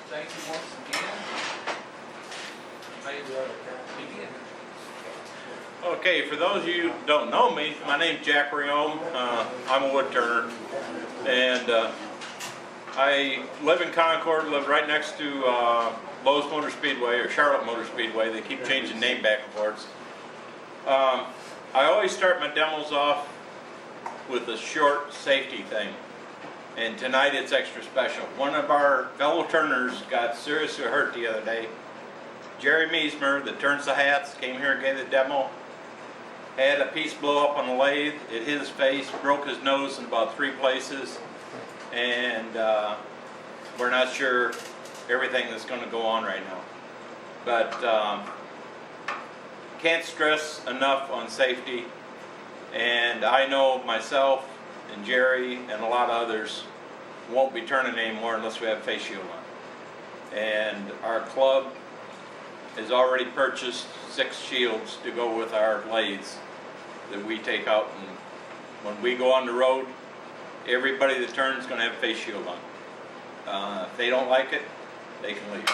Thank you once again. You may begin. Okay, for those of you who don't know me, my name's Jack Reyome. I'm a woodturner, and I live in Concord, live right next to Lowe's Motor Speedway, or Charlotte Motor Speedway. They keep changing name back and forth. I always start my demos off with a short safety thing, and tonight it's extra special. One of our fellow turners got seriously hurt the other day. Jerry Meismer, that turns the hats, came here and gave the demo. Had a piece blow up on the lathe. It hit his face, broke his nose in about 3 places, and we're not sure everything that's going to go on right now. But can't stress enough on safety, and I know myself and Jerry and a lot of others won't be turning anymore unless we have face shield on. And our club has already purchased 6 shields to go with our lathes that we take out, and when we go on the road, everybody that turns is going to have a face shield on. If they don't like it, they can leave.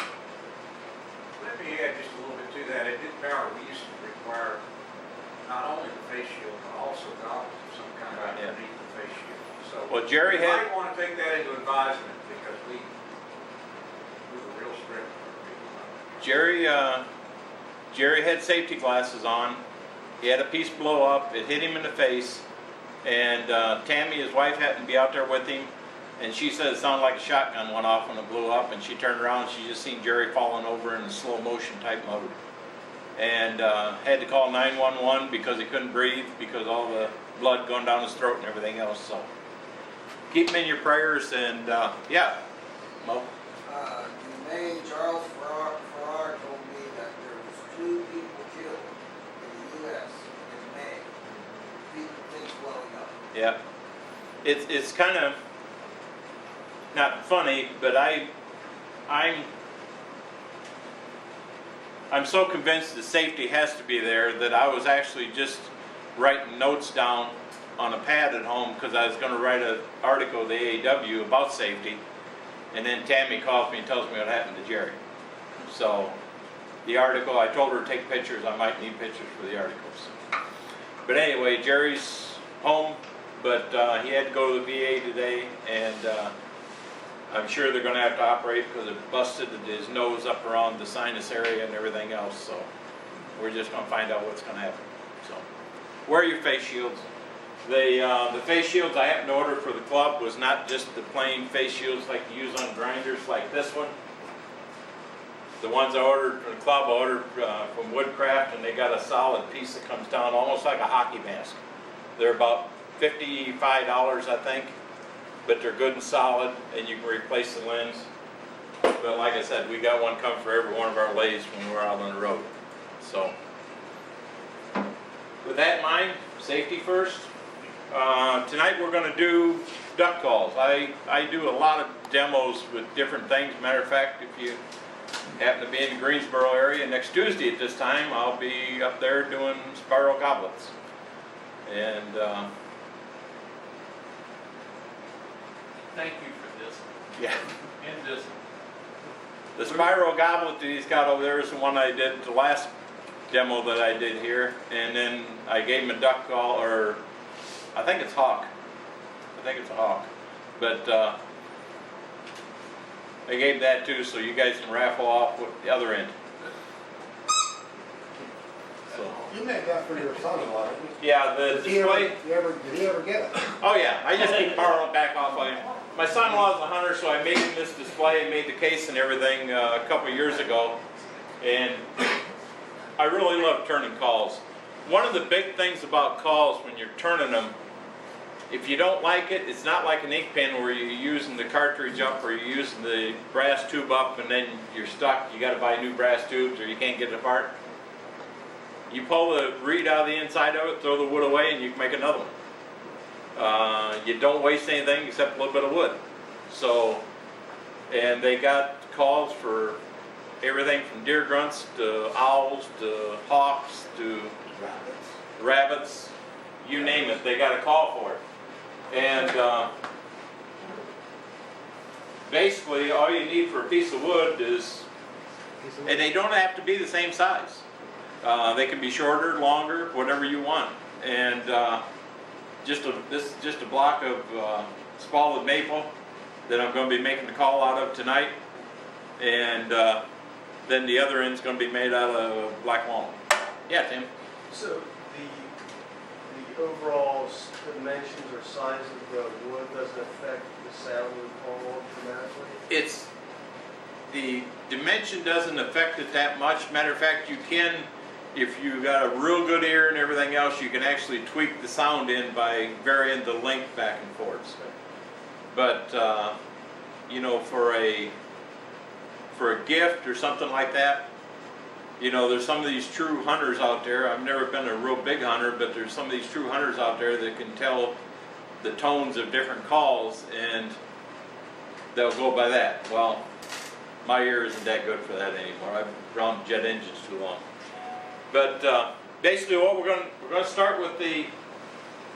Let me add just a little bit to that. At this power, we used to require not only the face shield, but also goggles of some kind underneath the face shield. So Well, Jerry you had. might want to take that into advisement, because we were real strict. Jerry had safety glasses on. He had a piece blow up. It hit him in the face, and Tammy, his wife, happened to be out there with him, and she said it sounded like a shotgun went off when it blew up, and she turned around and she just seen Jerry falling over in a slow motion type mode, and had to call 911 because he couldn't breathe because all the blood going down his throat and everything else. So keep him in your prayers, and yeah, Mo. In May, Charles Farrar told me that there was 2 people killed in the U.S. in May. Things blowing up. Yeah, it's kind of not funny, but I'm so convinced that safety has to be there that I was actually just writing notes down on a pad at home because I was going to write an article to the AAW about safety, and then Tammy calls me and tells me what happened to Jerry. So the article, I told her to take pictures. I might need pictures for the articles. But anyway, Jerry's home, but he had to go to the VA today, and I'm sure they're going to have to operate because it busted his nose up around the sinus area and everything else. So we're just going to find out what's going to happen. So wear your face shields. The face shields I happened to order for the club was not just the plain face shields like you use on grinders like this one. The ones I ordered from the club, I ordered from Woodcraft, and they got a solid piece that comes down almost like a hockey mask. They're about $55, I think, but they're good and solid, and you can replace the lens. But like I said, we got one coming for every one of our lathes when we're out on the road. So with that in mind, safety first. Tonight we're going to do duck calls. I do a lot of demos with different things. Matter of fact, if you happen to be in the Greensboro area, next Tuesday at this time, I'll be up there doing spiral goblets. And Thank you for this. yeah, And just the spiral goblet that he's got over there is the one I did the last demo that I did here, and then I gave him a duck call, or I think it's hawk. I think it's a hawk, but I gave that too, so you guys can raffle off with the other end. So You made that for your son-in-law, didn't you? yeah, the display. Did he ever get it? Oh yeah, I just keep borrowing it back off of him. My son-in-law's a hunter, so I made him this display and made the case and everything a couple of years ago, and I really love turning calls. One of the big things about calls when you're turning them, if you don't like it, it's not like an ink pen where you're using the cartridge up or you're using the brass tube up and then you're stuck. You got to buy new brass tubes or you can't get it apart. You pull the reed out of the inside of it, throw the wood away, and you can make another one. You don't waste anything except a little bit of wood. So, and they got calls for everything from deer grunts to owls to hawks to rabbits, you name it, they got a call for it. And basically all you need for a piece of wood is, and they don't have to be the same size. They can be shorter, longer, whatever you want. And this is just a block of spalted maple that I'm going to be making the call out of tonight. And then the other end's going to be made out of black walnut. Yeah, Tim? So the overall dimensions or size of the wood doesn't affect the sound of the call dramatically? The dimension doesn't affect it that much. Matter of fact, you can, if you got a real good ear and everything else, you can actually tweak the sound in by varying the length back and forth. But you know, for a gift or something like that, you know, there's some of these true hunters out there. I've never been a real big hunter, but there's some of these true hunters out there that can tell the tones of different calls, and they'll go by that. Well, my ear isn't that good for that anymore. I've drawn jet engines too long. But basically, what we're going to start with I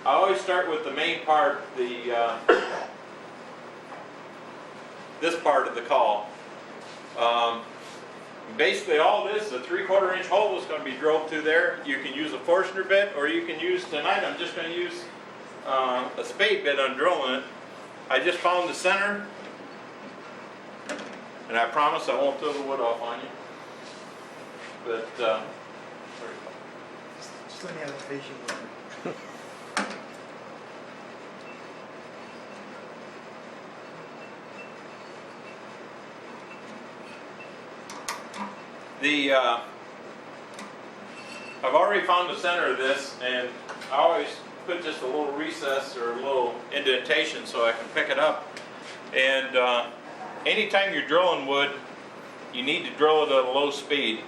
always start with the main part, this part of the call. Basically, all this, a 3/4 inch hole is going to be drilled through there. You can use a Forstner bit, or you can use, tonight I'm just going to use a spade bit on drilling it. I just found the center, and I promise I won't throw the wood off on you. But Just let me have a patient with I've already found the center of this, and I always put just a little recess or a little indentation so I can pick it up. And anytime you're drilling wood, you need to drill it at a low speed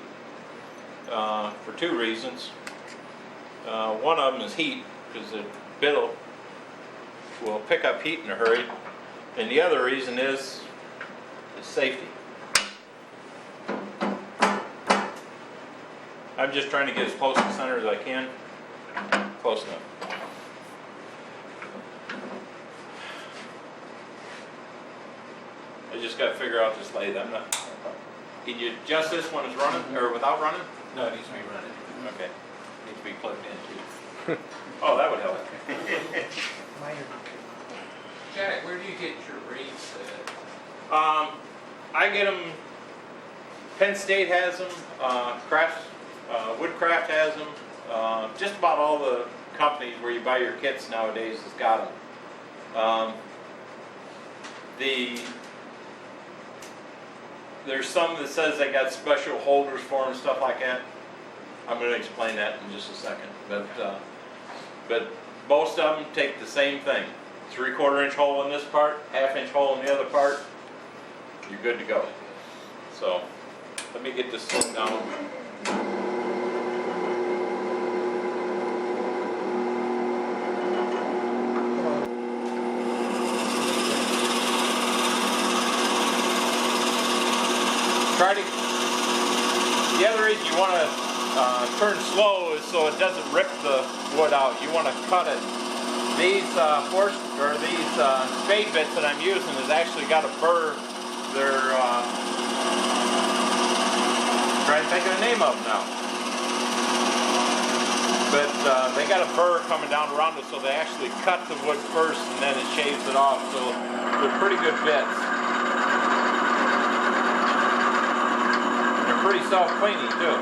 for two reasons. One of them is heat, because the bit will pick up heat in a hurry. And the other reason is safety. I'm just trying to get as close to the center as I can. Close enough. I just got to figure out this lathe. Can you adjust this when it's running, or without running? No, it needs to be running. Okay. Needs to be plugged in too. Oh, that would help. Minor. Jack, where do you get your reeds at? I get them. Penn State has them. Woodcraft has them. Just about all the companies where you buy your kits nowadays has got them. There's some that says they got special holders for them and stuff like that. I'm going to explain that in just a second. But most of them take the same thing. 3/4 inch hole in this part, 1/2 inch hole in the other part. You're good to go. So let me get this slowed down. The other reason you want to turn slow is so it doesn't rip the wood out. You want to cut it. These spade bits that I'm using has actually got a burr. They're trying to think of the name of them now. But they got a burr coming down around it, so they actually cut the wood first and then it shaves it off. So they're pretty good bits. Pretty self-cleaning too.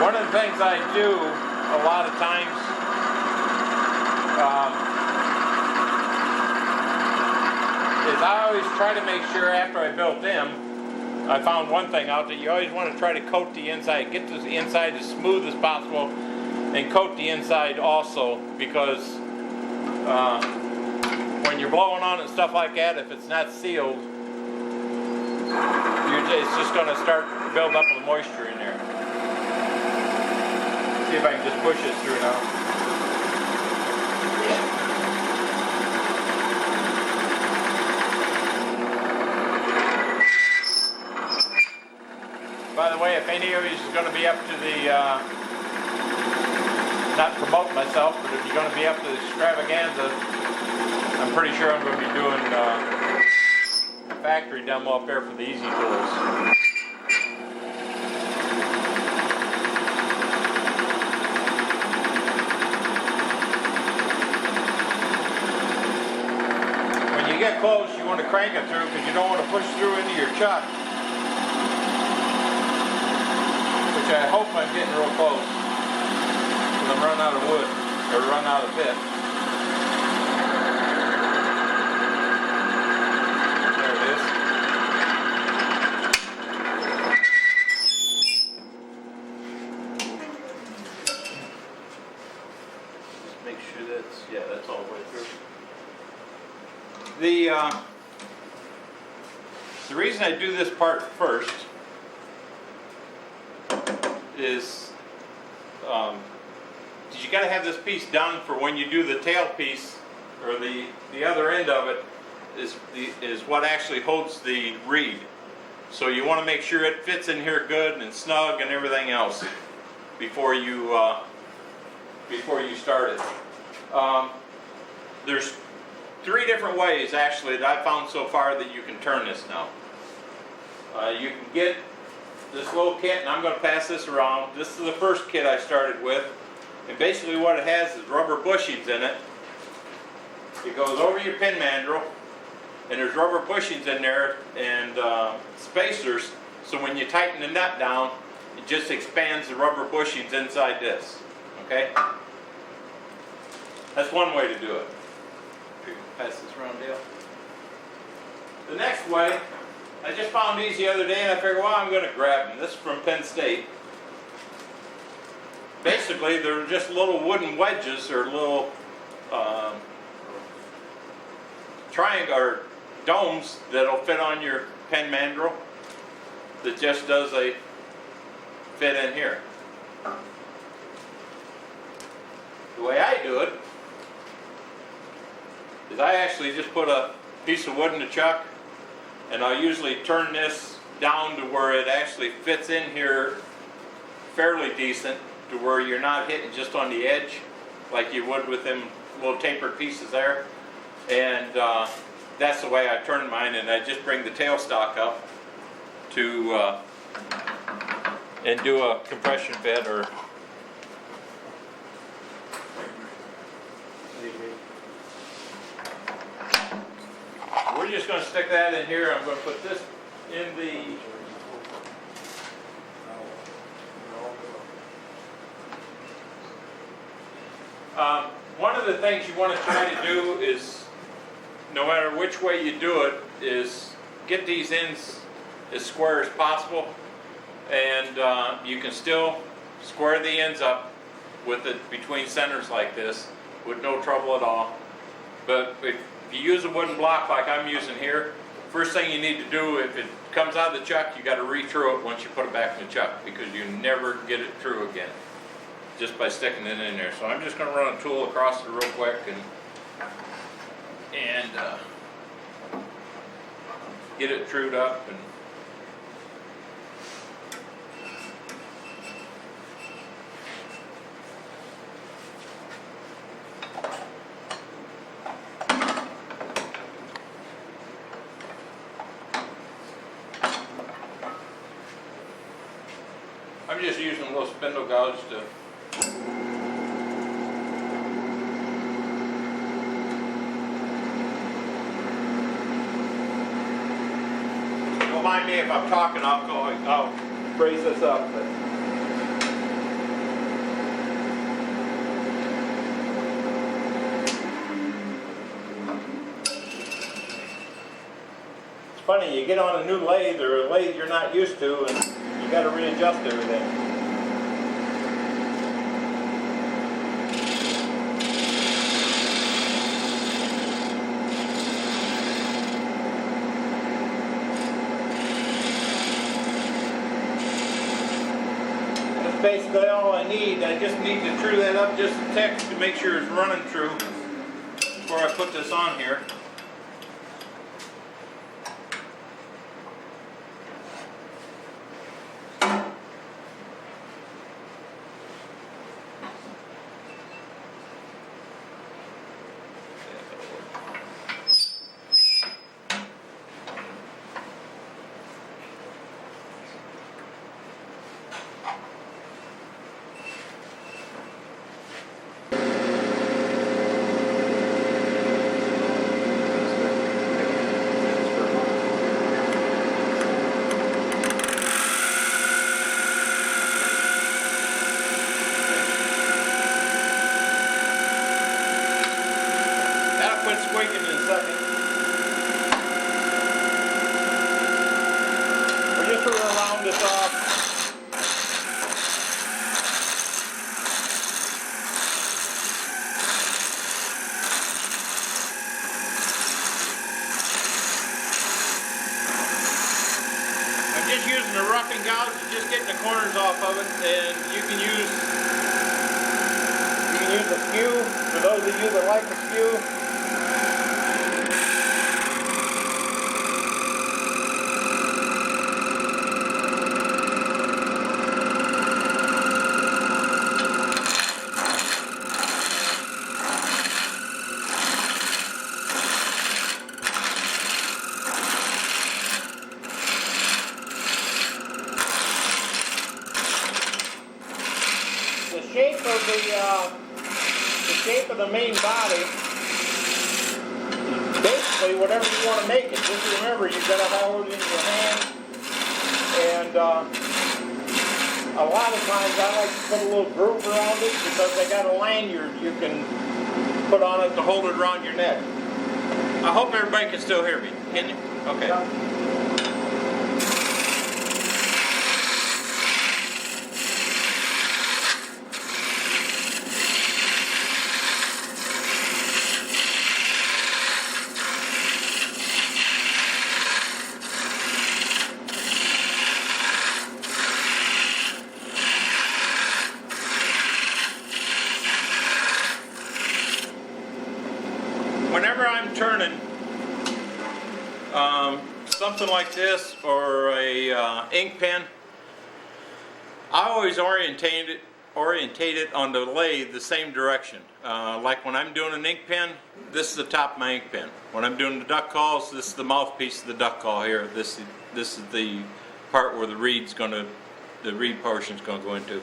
One of the things I do a lot of times is I always try to make sure after I build them, I found one thing out that you always want to try to coat the inside, get the inside as smooth as possible, and coat the inside also, because when you're blowing on it and stuff like that, if it's not sealed, it's just going to start to build up with moisture in there. See if I can just push this through now. the way, if any of you is going to be up to the, not promote myself, but if you're going to be up to the extravaganza, I'm pretty sure I'm going to be doing a factory demo up there for the Easy Tools. When you get close, you want to crank it through because you don't want to push through into your chuck. Which I hope I'm getting real close. Because I'm running out of wood, or running out of bit. There it is. Just make sure that's, yeah, that's all the way through. The reason I do this part first is you got to have this piece done for when you do the tail piece, or the other end of it is what actually holds the reed. So you want to make sure it fits in here good and snug and everything else before you start it. There's 3 different ways actually that I've found so far that you can turn this now. You can get this little kit, and I'm going to pass this around. This is the first kit I started with, and basically what it has is rubber bushings in it. It goes over your pin mandrel, and there's rubber bushings in there and spacers, so when you tighten the nut down, it just expands the rubber bushings inside this. Okay? That's one way to do it. Pass this around, Dale. The next way, I just found these the other day, and I figured, well, I'm going to grab them. This is from Penn State. Basically, they're just little wooden wedges, or little triangle or domes that'll fit on your pen mandrel. That just does a fit in here. The way I do it is I actually just put a piece of wood in the chuck, and I'll usually turn this down to where it actually fits in here fairly decent, to where you're not hitting just on the edge like you would with them little tapered pieces there. And that's the way I turn mine, and I just bring the tailstock up to and do a compression fit, or we're just going to stick that in here. I'm going to put this in the one of the things you want to try to do is, no matter which way you do it, is get these ends as square as possible, and you can still square the ends up with it between centers like this with no trouble at all. But if you use a wooden block like I'm using here, first thing you need to do, if it comes out of the chuck, you got to re-true it once you put it back in the chuck, because you never get it true again just by sticking it in there. So I'm just going to run a tool across it real quick and get it trued up. And I'm just using a little spindle gouge to don't mind me if I'm talking. I'll raise this up. But it's funny, you get on a new lathe, or a lathe you're not used to, and you got to readjust everything. That's basically all I need. I just need to true that up just a tick to make sure it's running true before I put this on here. the roughing gouge is just getting the corners off of it, and you can use a skew for those of you that like a skew. The shape of the main body, basically whatever you want to make it. Just remember, you've got to hold it in your hand, and a lot of times I like to put a little groove around it because they got a lanyard you can put on it to hold it around your neck. I hope everybody can still hear me. Can you? Okay. Whenever I'm turning something like this or a ink pen, I always orientate it on the lathe the same direction. Like when I'm doing an ink pen, this is the top of my ink pen. When I'm doing the duck calls, this is the mouthpiece of the duck call here. This is the part where the reed portion is going to go into.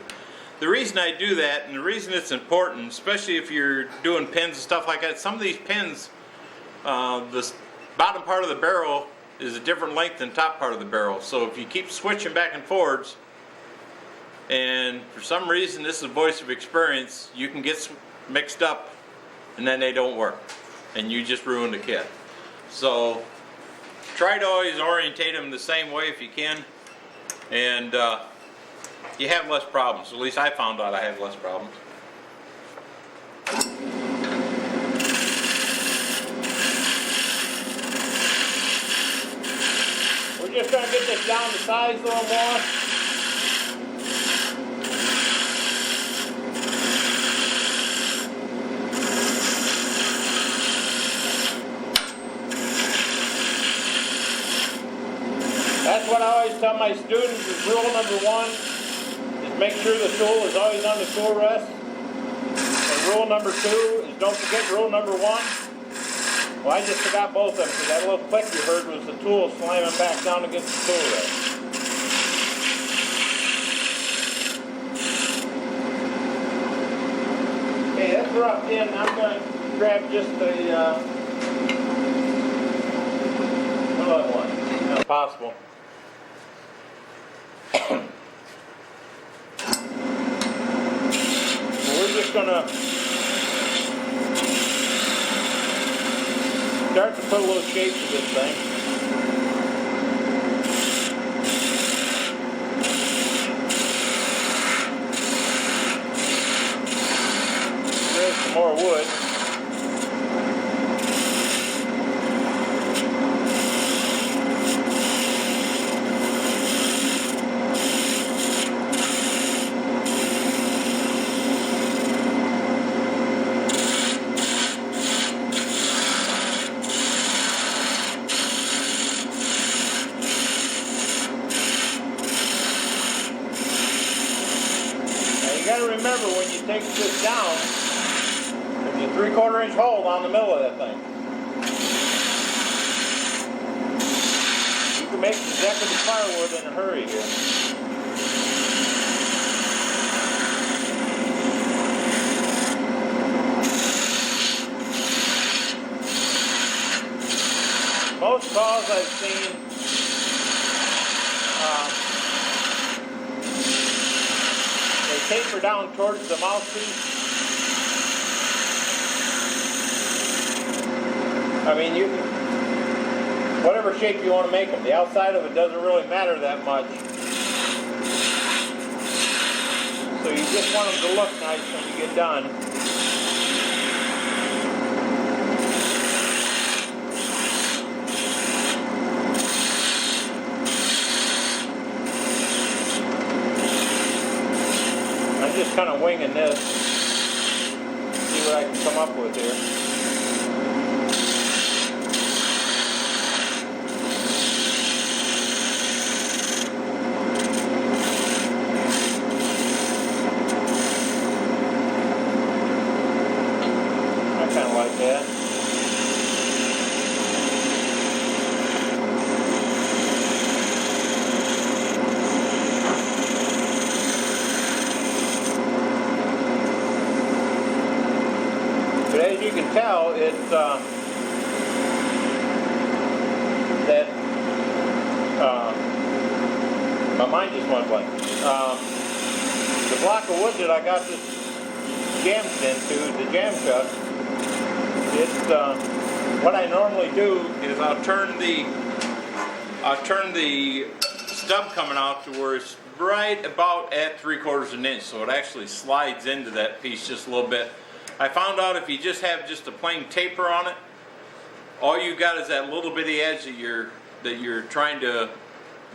The reason I do that, and the reason it's important, especially if you're doing pens and stuff like that, some of these pens, the bottom part of the barrel is a different length than the top part of the barrel. So if you keep switching back and forwards, and for some reason, this is a voice of experience, you can get mixed up and then they don't work. And you just ruin the kit. So try to always orientate them the same way if you can. And you have less problems. At least I found out I have less problems. We're just going to get this down to size a little more. That's what I always tell my students is rule number one. Make sure the tool is always on the tool rest. And rule number two is don't forget rule number one. Well, I just forgot both of them because that little click you heard was the tool slamming back down against the tool rest. Okay, that's roughed in. I'm going to grab just another one. If possible. We're just going to start to put a little shape to this thing. There's some more wood. Remember, when you take this down, there's a 3/4 inch hole down the middle of that thing. You can make executive firewood in a hurry here. Most saws I've seen taper down towards the mouthpiece. I mean, you can, whatever shape you want to make them. The outside of it doesn't really matter that much. So you just want them to look nice when you get done. just kind of winging this. See what I can come up with here. I kind of like that. But as you can tell, it's my mind just went blank. The block of wood that I got this jammed into, the jam chuck, it's what I normally do is I'll turn the stub coming out to where it's right about at 3/4 of an inch, so it actually slides into that piece just a little bit. I found out if you just have just a plain taper on it, all you got is that little bitty edge that you're trying to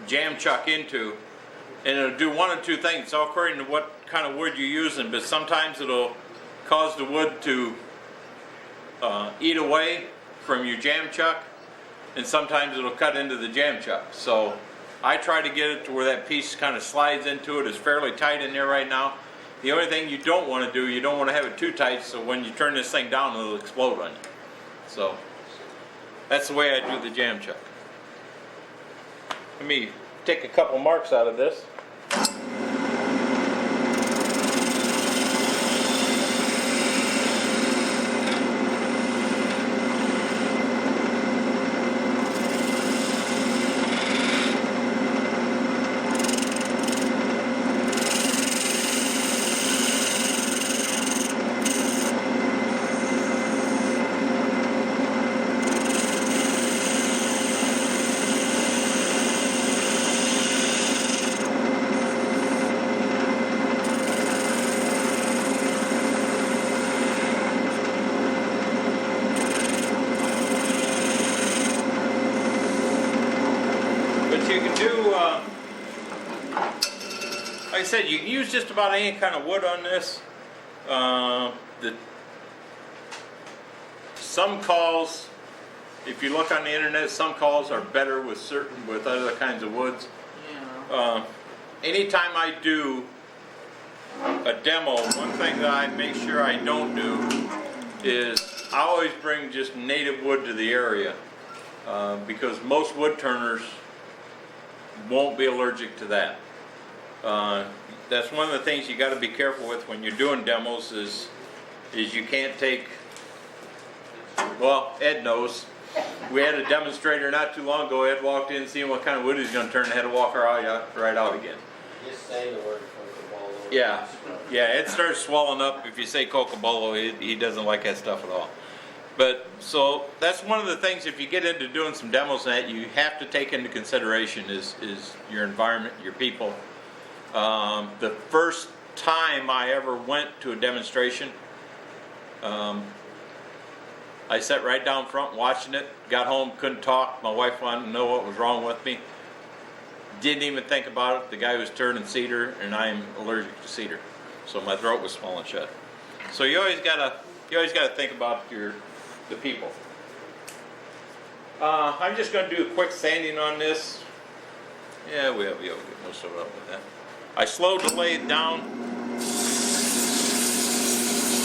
jam chuck into, and it'll do one of two things. It's all according to what kind of wood you're using, but sometimes it'll cause the wood to eat away from your jam chuck, and sometimes it'll cut into the jam chuck. So I try to get it to where that piece kind of slides into it. It's fairly tight in there right now. The only thing you don't want to do, you don't want to have it too tight, so when you turn this thing down, it'll explode on you. So that's the way I do the jam chuck. Let me take a couple marks out of this. You can do, like I said, you can use just about any kind of wood on this. Some calls, if you look on the internet, some calls are better with other kinds of woods. Yeah. Anytime I do a demo, one thing that I make sure I don't do is I always bring just native wood to the area, because most wood turners won't be allergic to that. That's one of the things you got to be careful with when you're doing demos is you can't take, well, Ed knows. We had a demonstrator not too long ago. Ed walked in seeing what kind of wood he was going to turn and had to walk right out again. Just say the word cocobolo. Yeah, it starts swelling up if you say cocobolo. He doesn't like that stuff at all. But so that's one of the things, if you get into doing some demos that you have to take into consideration is your environment, your people. The first time I ever went to a demonstration, I sat right down front watching it, got home, couldn't talk. My wife wanted to know what was wrong with me. Didn't even think about it. The guy was turning cedar, and I'm allergic to cedar, so my throat was swollen shut. So you always gotta think about the people. I'm just going to do a quick sanding on this. Yeah, we'll get most of it up with that. I slowed the lathe down,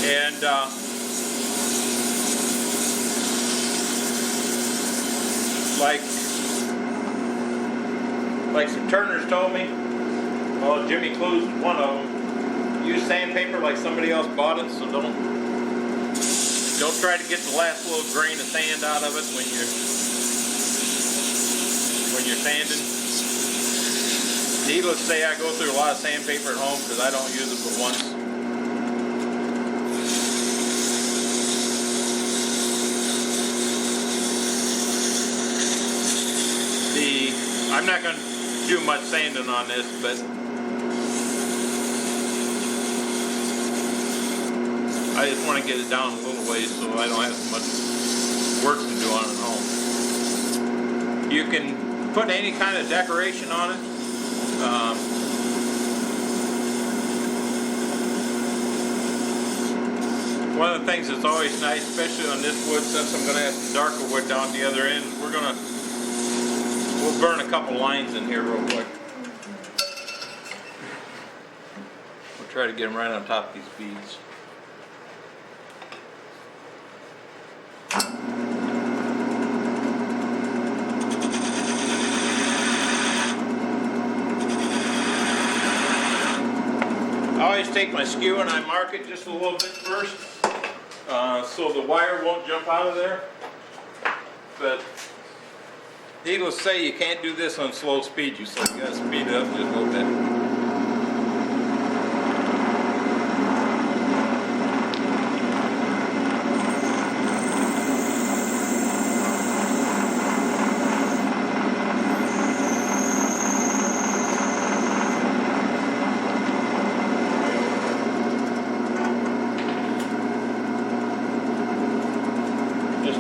and like some turners told me, well, Jimmy Clues was one of them, use sandpaper like somebody else bought it, so don't try to get the last little grain of sand out of it when you're sanding. Needless to say, I go through a lot of sandpaper at home because I don't use it but once. I'm not going to do much sanding on this, but I just want to get it down a little ways so I don't have so much work to do on it at home. You can put any kind of decoration on it. One of the things that's always nice, especially on this wood, since I'm going to have some darker wood down at the other end, we'll burn a couple lines in here real quick. We'll try to get them right on top of these beads. I always take my skew and I mark it just a little bit first, so the wire won't jump out of there. But needless to say, you can't do this on slow speed. You got to speed it up just a little bit.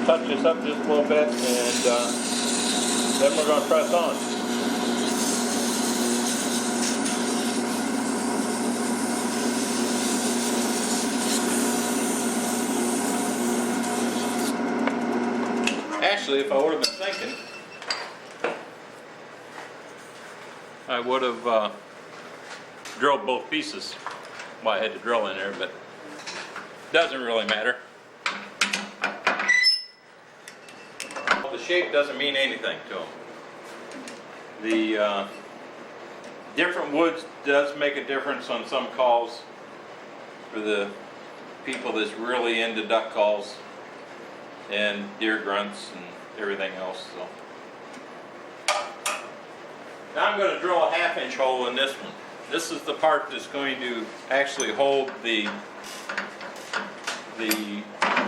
Touch this up just a little bit, and then we're going to press on. Actually, if I would have been thinking, I would have drilled both pieces. Well, I had to drill in there, but doesn't really matter. The shape doesn't mean anything to them. The different woods does make a difference on some calls for the people that's really into duck calls and deer grunts and everything else. So now I'm going to drill a 1/2-inch hole in this one. This is the part that's going to actually hold the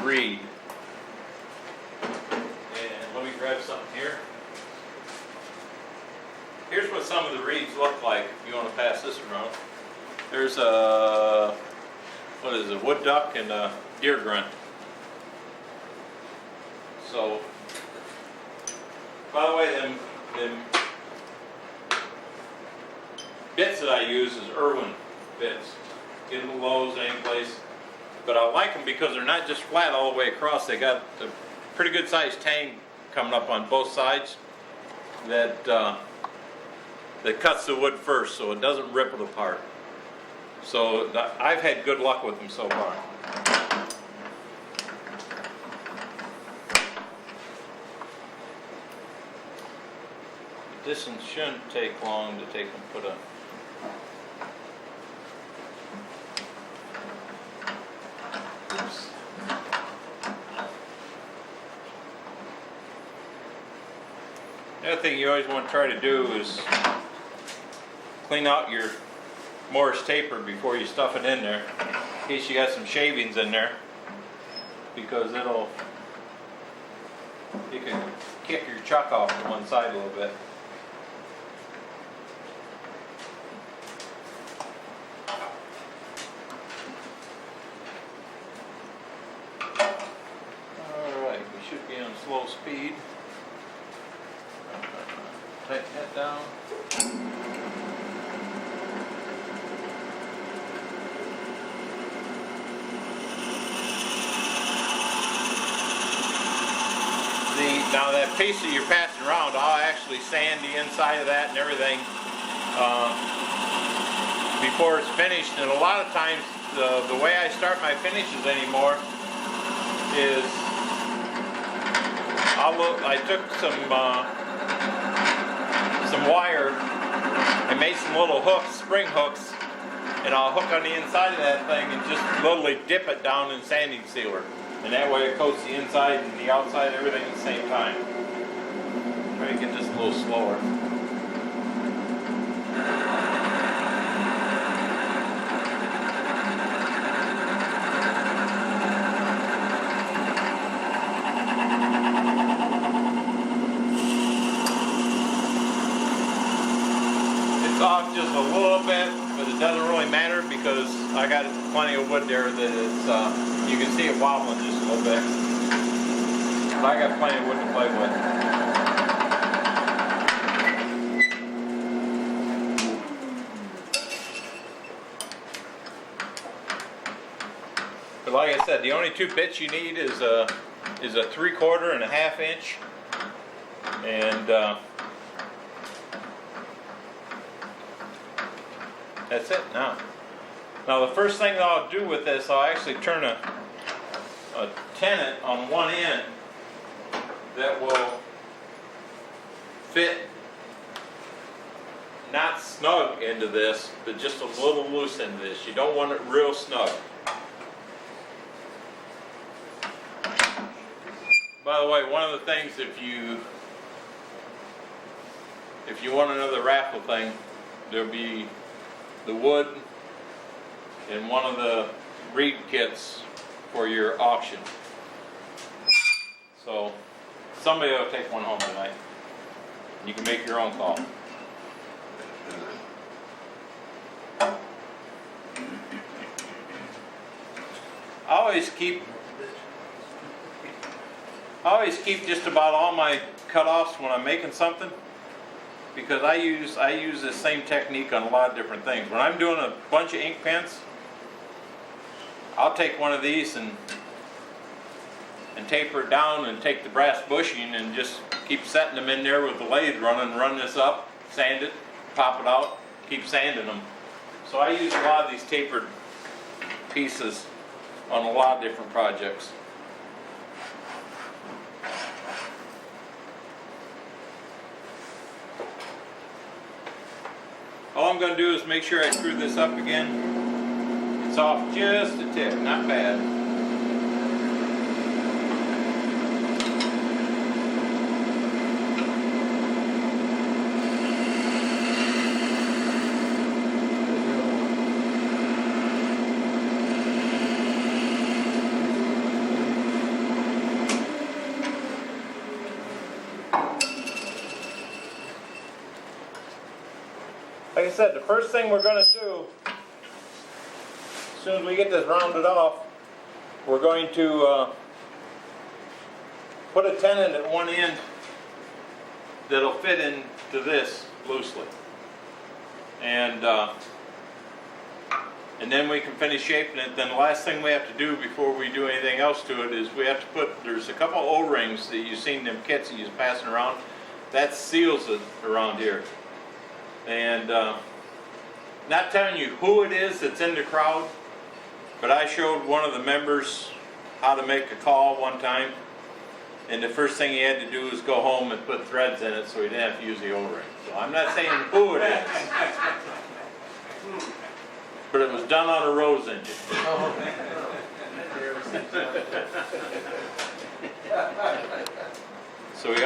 reed. Grab something here. Here's what some of the reeds look like if you want to pass this around. There's a, what is it, wood duck and a deer grunt. So, by the way, them bits that I use is Irwin bits. Get the lows any place. But I like them because they're not just flat all the way across. They got a pretty good sized tang coming up on both sides that that cuts the wood first, so it doesn't rip it apart. So I've had good luck with them so far. The distance shouldn't take long to take and put a The other thing you always want to try to do is clean out your Morris taper before you stuff it in there, in case you got some shavings in there, because you can kick your chuck off to one side a little bit. Alright, we should be on slow speed. Tighten that down. Now that piece that you're passing around, I'll actually sand the inside of that and everything before it's finished. And a lot of times, the way I start my finishes anymore is I took some wire and made some little hooks, spring hooks, and I'll hook on the inside of that thing and just literally dip it down in sanding sealer. And that way it coats the inside and the outside, everything at the same time. Try to get this a little slower. It's off just a little bit, but it doesn't really matter because I got plenty of wood there that it's you can see it wobbling just a little bit. But I got plenty of wood to play with. But like I I said, the only two bits you need is a 3/4 and a 1/2 inch, and that's it. Now the first thing that I'll do with this, I'll actually turn a tenon on one end that will fit not snug into this, but just a little loose into this. You don't want it real snug. By the way, one of the things, if you want another raffle thing, there'll be the wood in one of the reed kits for your auction. So somebody will take one home tonight. You can make your own call. I always keep just about all my cutoffs when I'm making something, because I use this same technique on a lot of different things. When I'm doing a bunch of ink pens, I'll take one of these and taper it down and take the brass bushing and just keep setting them in there with the lathe running, run this up, sand it, pop it out, keep sanding them. So I use a lot of these tapered pieces on a lot of different projects. All I'm going to do is make sure I screw this up again. It's off just a tick, not bad. Like I said, the first thing we're going to do, as soon as we get this rounded off, we're going to put a tenon at one end that'll fit into this loosely. And then we can finish shaping it. Then the last thing we have to do before we do anything else to it is we have to put, there's a couple of O-rings that you've seen in them kits that you're passing around. That seals it around here. And not telling you who it is that's in the crowd, but I showed one of the members how to make a call one time, and the first thing he had to do was go home and put threads in it so he didn't have to use the O-ring. So I'm not saying who it is, but it was done on a Rose engine. So he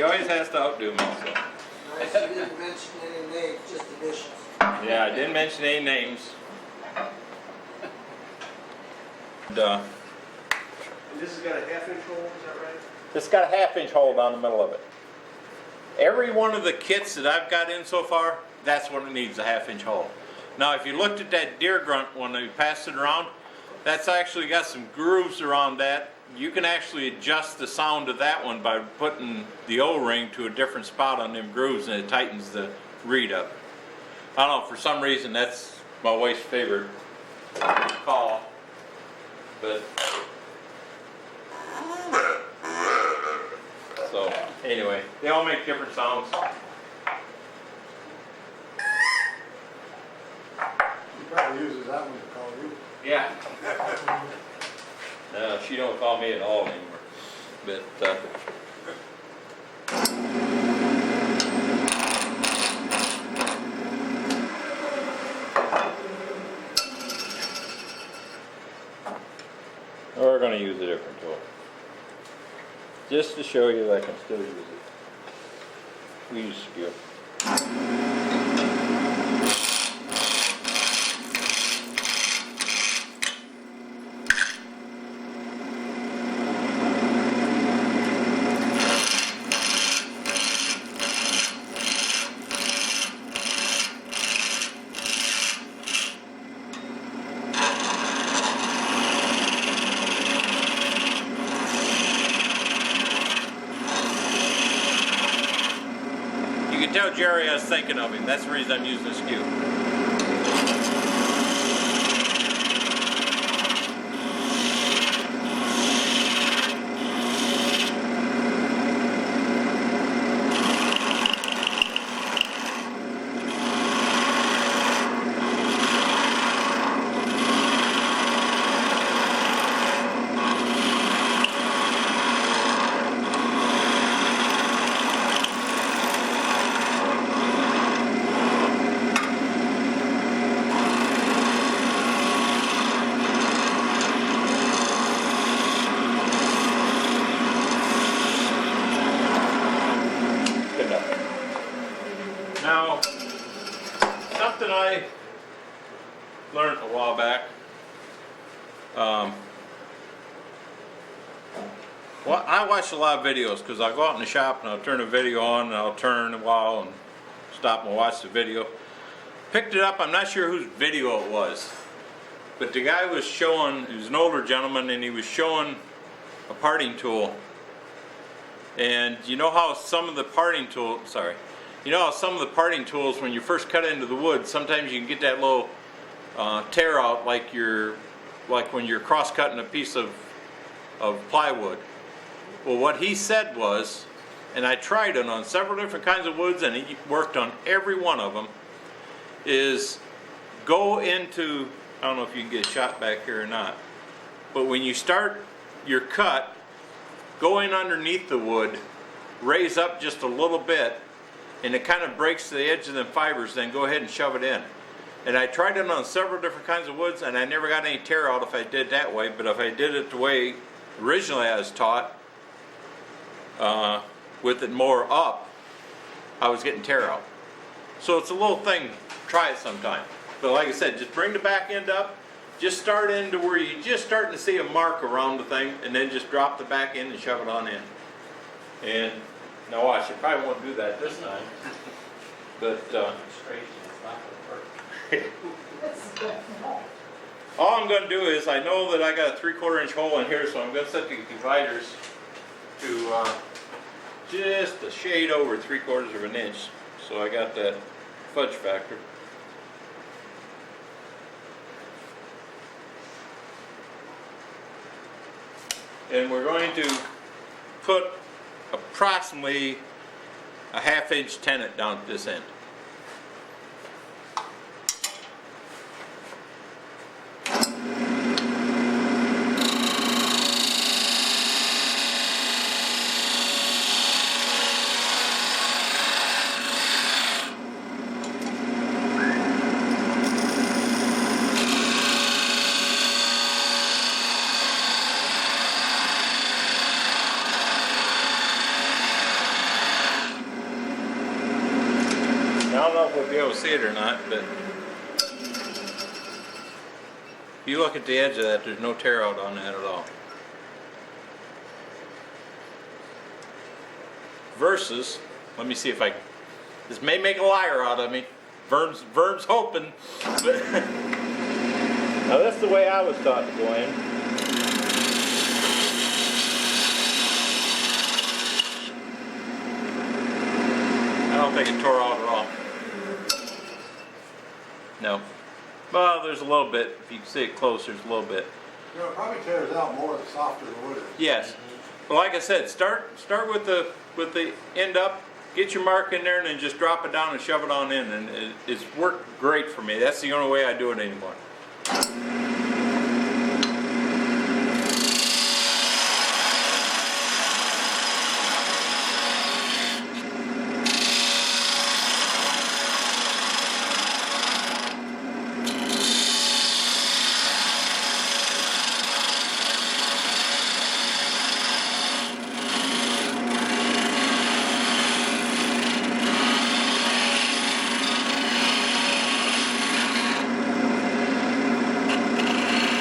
always has to outdo me. So. Nice, you didn't mention any names, just initials. Yeah, I didn't mention any names. And this has got a 1/2 inch hole, is that right? this got a 1/2 inch hole down the middle of it. Every one of the kits that I've got in so far, that's what it needs, a 1/2 inch hole. Now if you looked at that deer grunt when we passed it around, that's actually got some grooves around that. You can actually adjust the sound of that one by putting the O-ring to a different spot on them grooves, and it tightens the reed up. I don't know, for some reason that's my wife's favorite call. But so anyway, they all make different sounds. He probably uses that one to call you. Yeah. No, she don't call me at all anymore. But we're going to use a different tool, just to show you that I can still use it. We use skill. Tell Jerry I was thinking of him. That's the reason I'm using this cue. a while back. Well, I watch a lot of videos because I'll go out in the shop and I'll turn the video on and I'll turn a while and stop and watch the video. Picked it up, I'm not sure whose video it was, but the guy was showing, he was an older gentleman, and he was showing a parting tool. And you know how some of the parting tools, when you first cut into the wood, sometimes you can get that little tear out like when you're cross cutting a piece of plywood. Well, what he said was, and I tried it on several different kinds of woods and he worked on every one of them, is go into, I don't know if you can get a shot back here or not, but when you start your cut, go in underneath the wood, raise up just a little bit, and it kind of breaks the edge of the fibers, then go ahead and shove it in. And I tried it on several different kinds of woods and I never got any tear out if I did that way, but if I did it the way originally I was taught, with it more up, I was getting tear out. So it's a little thing, try it sometime. But like I said, just bring the back end up, just start into where you're just starting to see a mark around the thing, and then just drop the back end and shove it on in. And now watch, you probably won't do that this time. But all I'm going to do is, I know that I got a 3/4 inch hole in here, so I'm going to set the dividers to just a shade over 3/4 of an inch. So I got that fudge factor. And we're going to put approximately a 1/2 inch tenon down at this end. I don't know if we'll be able to see it or not, but if you look at the edge of that, there's no tear out on that at all. Versus, let me see if I can, this may make a liar out of me. Vern's hoping, but now that's the way I was taught to go in. I don't think it tore out at all. No. Well, there's a little bit. If you can see it close, there's a little bit. You know, it probably tears out more the softer the wood is. Yes. Well, like I said, start with the end up, get your mark in there, and then just drop it down and shove it on in. And it's worked great for me. That's the only way I do it anymore.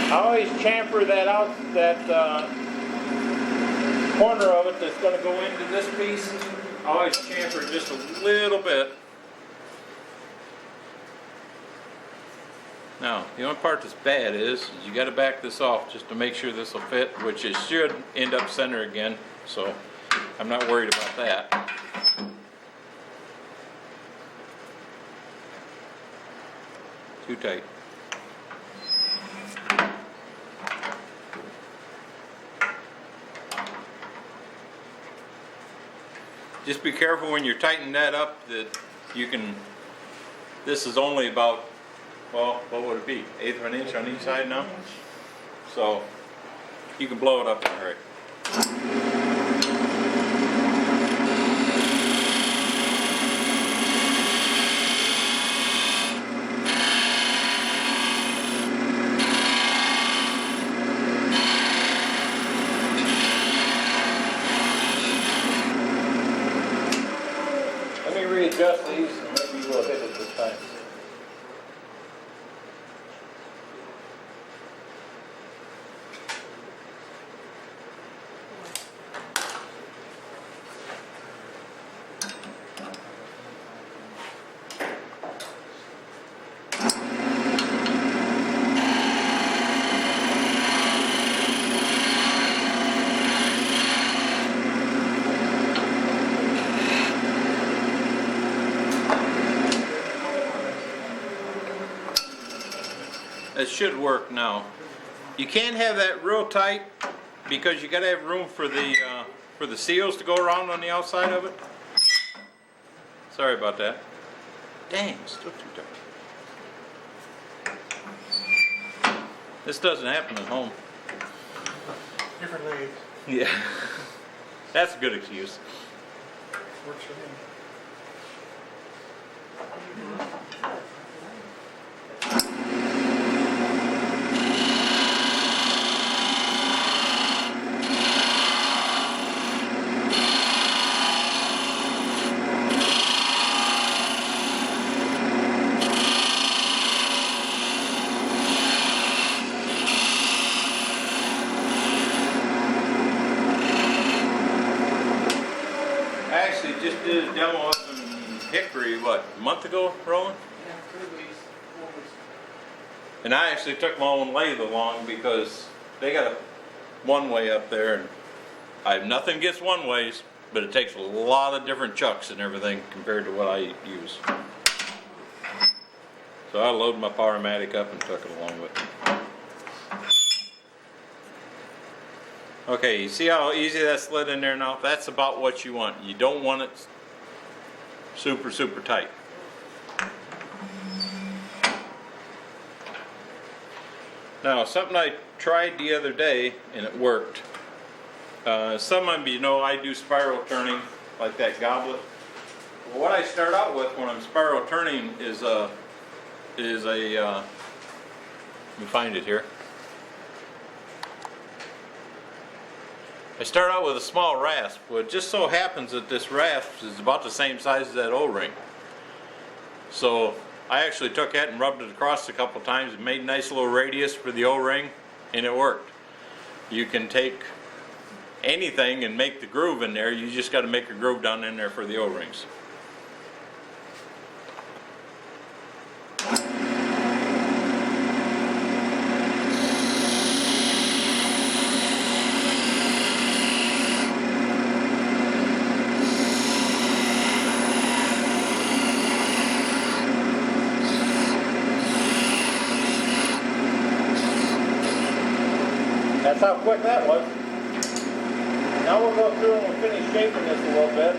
I always chamfer that out, that corner of it that's going to go into this piece. I always chamfer just a little bit. Now, the only part that's bad is you got to back this off just to make sure this will fit, which it should end up center again, so I'm not worried about that. Too tight. Just be careful when you're tightening that up that you can, this is only about, well, what would it be? 1/8 of an inch on each side now? So you can blow it up in a hurry. Readjust these and maybe we'll hit it this time. it should work now. You can't have that real tight because you gotta have room for the seals to go around on the outside of it. Sorry about that. Dang, still too tight. This doesn't happen at home. Different legs, Yeah. That's a good excuse. works for me. I actually just did a demo up in Hickory, what, a month ago, Roland? Yeah, 3 weeks, 4 weeks. And I actually took my own lathe along because they got a one-way up there, and I have nothing against one-ways, but it takes a lot of different chucks and everything compared to what I use. So I loaded my Powermatic up and took it along with me. Okay, you see how easy that slid in there now? That's about what you want. You don't want it super, super tight. Now, something I tried the other day and it worked. Some of you know I do spiral turning like that goblet. Well, what I start out with when I'm spiral turning is a let me find it here. I start out with a small rasp. Well, it just so happens that this rasp is about the same size as that O-ring. So I actually took that and rubbed it across a couple times and made a nice little radius for the O-ring, and it worked. You can take anything and make the groove in there. You just got to make a groove down in there for the O-rings. That's how quick that was. Now we'll go through and we'll finish shaping this a little bit.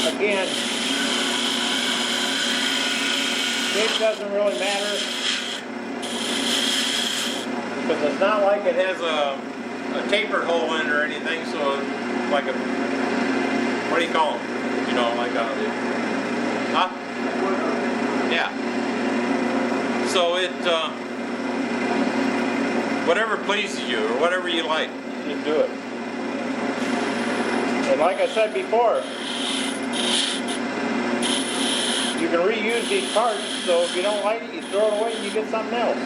Again, shape doesn't really matter because it's not like it has a tapered hole in it or anything, so like a, what do you call them? You know, like a, huh? Yeah. So it, whatever pleases you or whatever you like, you do it. And like I said before, you can reuse these parts, so if you don't like it, you throw it away and you get something else.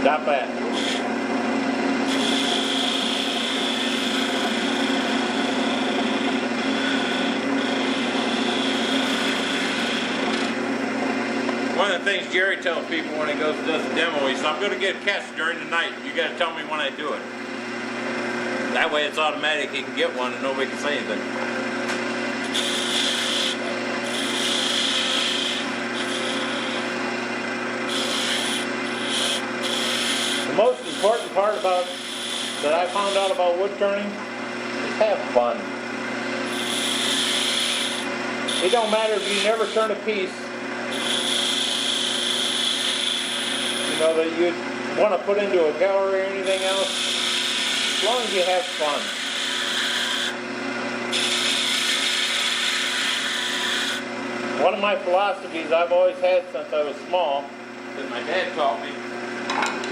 Not bad. One of the things Jerry tells people when he goes and does a demo, he says, I'm going to get a catch during the night. You got to tell me when I do it. That way it's automatic. He can get one and nobody can say anything. The most important part about that I found out about wood turning is have fun. It don't matter if you never turn a piece, you know, that you'd want to put into a gallery or anything else, as long as you have fun. One of my philosophies I've always had since I was small, that my dad taught me,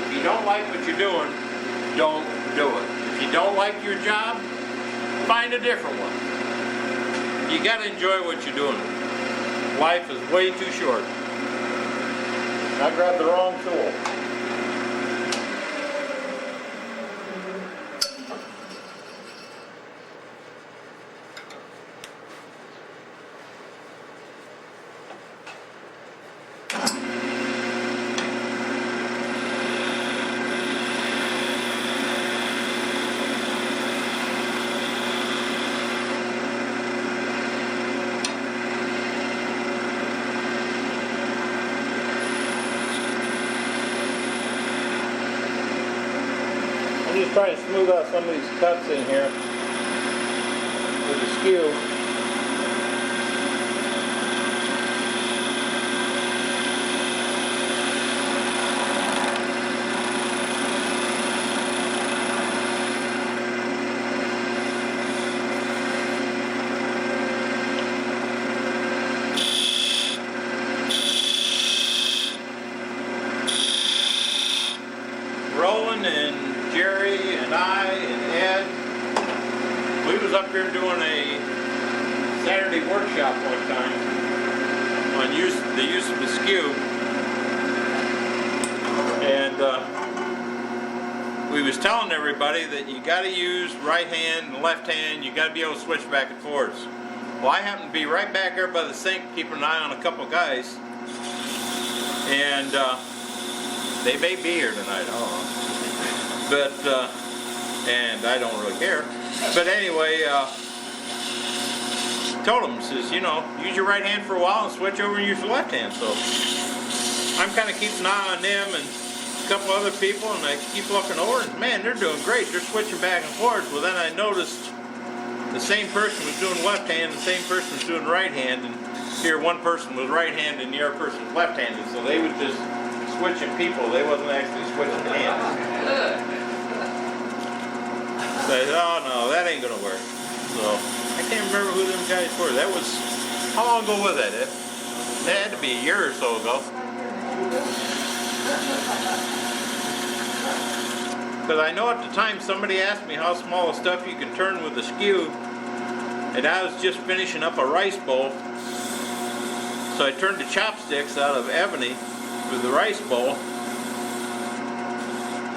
if you don't like what you're doing, don't do it. If you don't like your job, find a different one. You gotta enjoy what you're doing. Life is way too short. I grabbed the wrong tool. I'm just trying to smooth out some of these cuts in here with the skew. Roland and Jerry and I and Ed, we was up here doing a Saturday workshop one time on the use of the skew, and we was telling everybody that you got to use right hand and left hand. You got to be able to switch back and forth. Well, I happened to be right back there by the sink keeping an eye on a couple guys, and they may be here tonight, I don't know. But, and I don't really care. But anyway, told them, says, you know, use your right hand for a while and switch over and use your left hand. So I'm kind of keeping an eye on them and a couple other people, and I keep looking over, and man, they're doing great. They're switching back and forth. Well, then I noticed the same person was doing left hand, the same person was doing right hand, and here one person was right handed and the other person was left handed. So they was just switching people. They wasn't actually switching hands. Said, oh no, that ain't gonna work. So I can't remember who them guys were. That was, how long ago was that? It had to be a year or so ago. Because I know at the time somebody asked me how small stuff you can turn with a skew, and I was just finishing up a rice bowl. So I turned the chopsticks out of ebony with the rice bowl.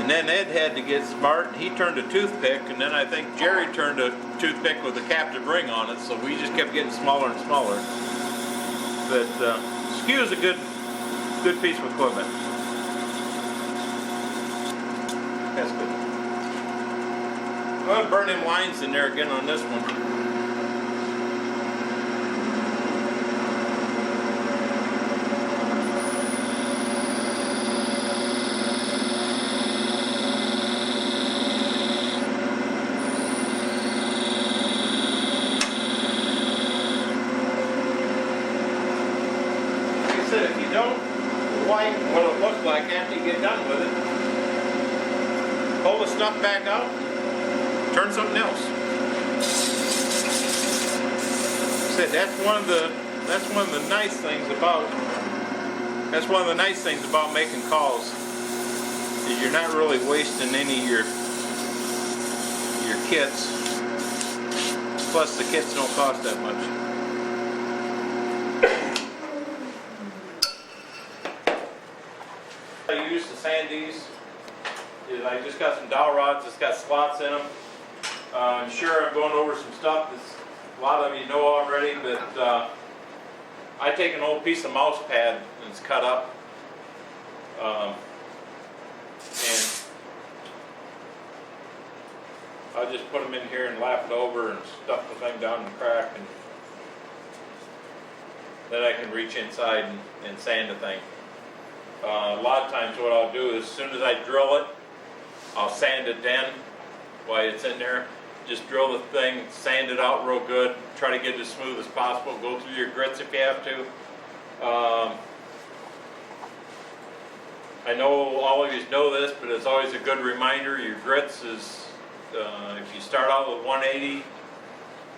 And then Ed had to get smart, and he turned a toothpick, and then I think Jerry turned a toothpick with a captive ring on it, so we just kept getting smaller and smaller. But skew is a good piece of equipment. That's good. I'm going to burn them lines in there again on this one. If you don't like what it looks like after you get done with it, pull the stuff back out, turn something else. Said that's one of the nice things about making calls, is you're not really wasting any of your kits. Plus the kits don't cost that much. I use to sand these is I just got some dowel rods that's got slots in them. I'm sure I'm going over some stuff that a lot of you know already, but I take an old piece of mouse pad that's cut up, and I just put them in here and lap it over and stuff the thing down in the crack, and then I can reach inside and sand the thing. A lot of times what I'll do is as soon as I drill it, I'll sand it then while it's in there, just drill the thing, sand it out real good, try to get it as smooth as possible, go through your grits if you have to. I know all of you know this, but it's always a good reminder, your grits is, if you start out with 180,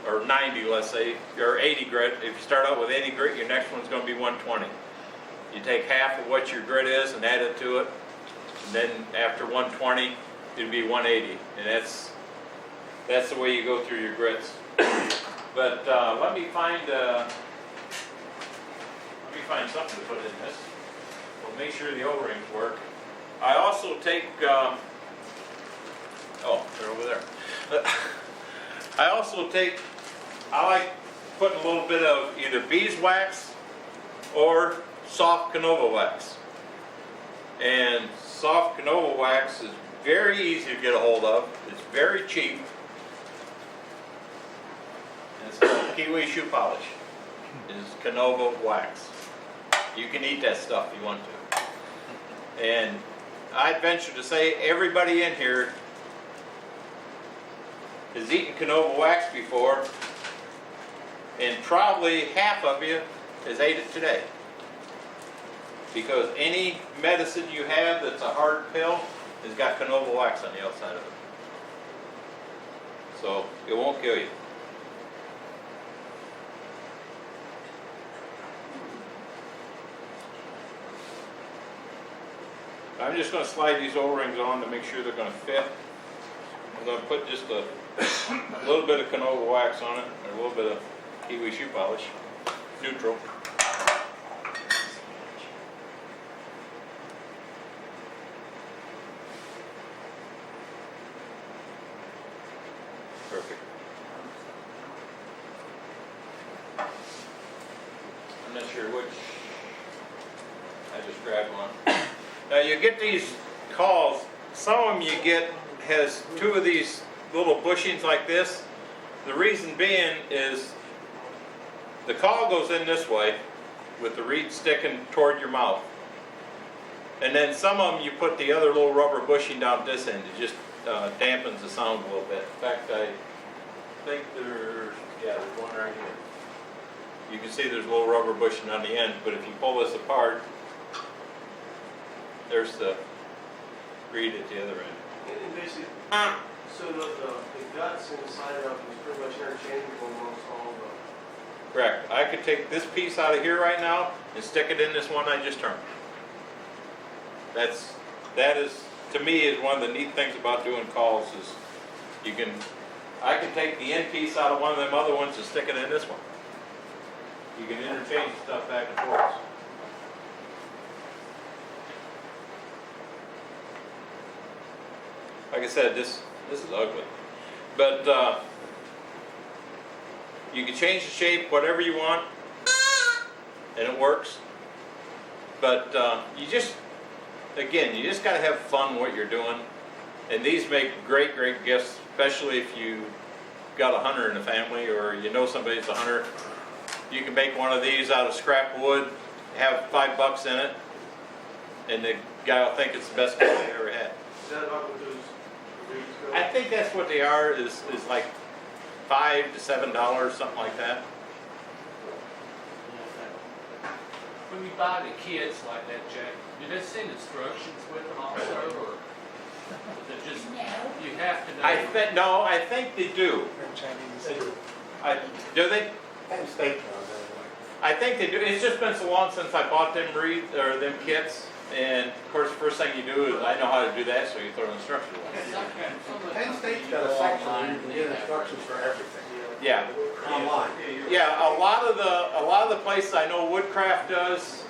or 90 let's say, or 80 grit, if you start out with 80 grit, your next one's going to be 120. You take half of what your grit is and add it to it, and then after 120, it'll be 180, and that's the way you go through your grits. But let me find something to put in this. We'll make sure the O-rings work. I also take, oh, they're over there. I like putting a little bit of either beeswax or soft Canova wax. And soft Canova wax is very easy to get a hold of. It's very cheap. And it's called Kiwi shoe polish. It's Canova wax. You can eat that stuff if you want to. And I'd venture to say everybody in here has eaten Canova wax before, and probably half of you has ate it today. Because any medicine you have that's a hard pill has got Canova wax on the outside of it. So it won't kill you. I'm just going to slide these O-rings on to make sure they're going to fit. I'm going to put just a little bit of Canova wax on it, and a little bit of Kiwi shoe polish, neutral. Perfect. I'm not sure which. I just grabbed one. Now you get these calls, some of them you get has two of these little bushings like this. The reason being is the call goes in this way with the reed sticking toward your mouth. And then some of them you put the other little rubber bushing down this end. It just dampens the sound a little bit. In fact, I think there's one right here. You can see there's a little rubber bushing on the end, but if you pull this apart, there's the reed at the other end. And basically, so the guts and the side of it is pretty much interchangeable amongst all of them. Correct. I could take this piece out of here right now and stick it in this one I just turned. That is to me is one of the neat things about doing calls is I can take the end piece out of one of them other ones and stick it in this one. You can interchange stuff back and forth. Like I said, this is ugly, but you can change the shape whatever you want, and it works. But you just got to have fun what you're doing, and these make great gifts, especially if you got a hunter in the family or you know somebody that's a hunter. You can make one of these out of scrap wood, have $5 in it, and the guy will think it's the best gift he ever had. Is that about what those reeds go? I think that's what they are, is like $5 to $7, something like that. When you buy the kits like that, Jack, do they send instructions with them also, or is it just, you have to know? I think they do. Chinese. Do they? And state laws anyway. I think they do. It's just been so long since I bought them them kits, and of course the first thing you do is I know how to do that, so you throw instructions away. Penn State's got a section where you can get instructions for everything. Yeah. Online. Yeah, a lot of the places I know Woodcraft does,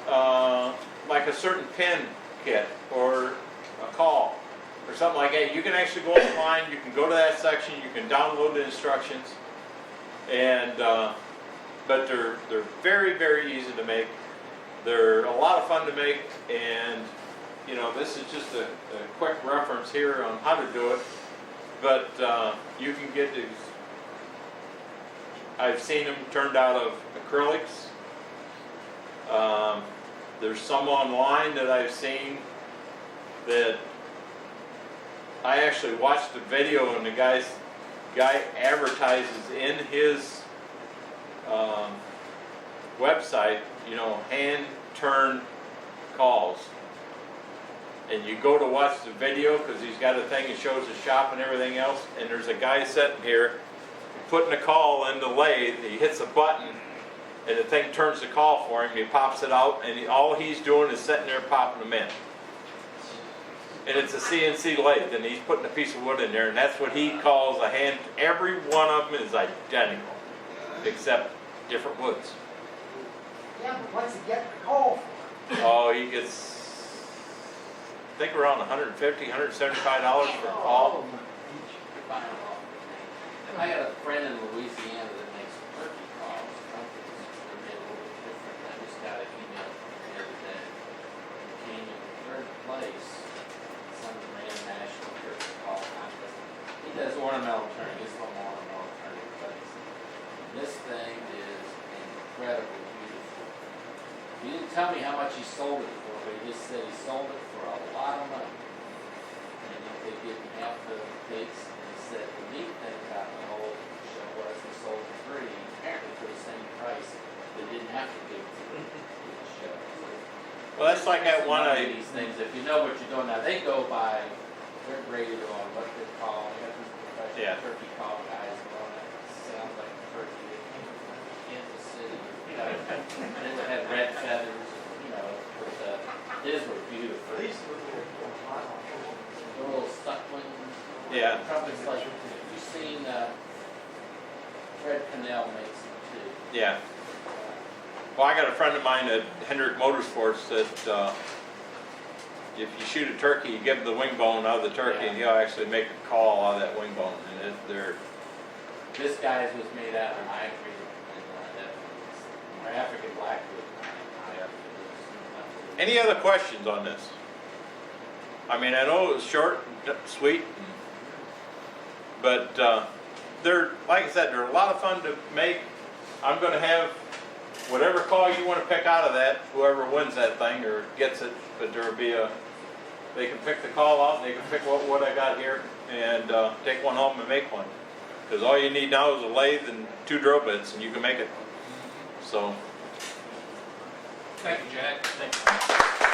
like a certain pin kit or a call or something like that. You can actually go online. You can go to that section. You can download the instructions, and but they're very easy to make. They're a lot of fun to make, and you know, this is just a quick reference here on how to do it. But you can get these. I've seen them turned out of acrylics. There's some online that I've seen that I actually watched the video, and the guy's guy advertises in his website, you know, hand turn calls. And you go to watch the video because he's got a thing that shows the shop and everything else. And there's a guy sitting here putting a call in the lathe. He hits a button and the thing turns the call for him. He pops it out and all he's doing is sitting there popping them in. And it's a CNC lathe and he's putting a piece of wood in there and that's what he calls a hand. Every one of them is identical except different woods. Yeah, but what's he getting the call for? Oh, he gets, I think around $150, $175 for a call. I had a friend in Louisiana that makes turkey calls, trumpets, they're made a little bit different. I just got an email the other day. It came in third place, some grand national turkey call contest. He does ornamental turning, it's from ornamental turning place. This thing is incredibly beautiful. He didn't tell me how much he sold it for, but he just said he sold it for a lot of money. And they gave him half the pigs, and he said the neat thing about the whole show was they sold it free, apparently for the same price. They didn't have to give it to the show. So Well, that's like that one these things, if you know what you're doing, now they go by, they're graded on what they call, they got these professional turkey call guys, and that sounds like a turkey that came from Kansas City, you know, and it had red feathers, you know, but his were beautiful. These were The little suckling Yeah. trumpets, like you've seen Fred Cannell makes them too. Yeah. Well, I got a friend of mine at Hendrick Motorsports that if you shoot a turkey, you give him the wing bone out of the turkey, and he'll actually make a call out of that wing bone. And they're This guy's was made out of ivory and or African blackwood. Any other questions on this? I mean, I know it was short and sweet, but they're, like I said, they're a lot of fun to make. I'm going to have whatever call you want to pick out of that, whoever wins that thing or gets it, but there'll be they can pick the call out, they can pick what I got here, and take one home and make one. Because all you need now is a lathe and 2 drill bits, and you can make it. So. Thank you, Jack. Thanks.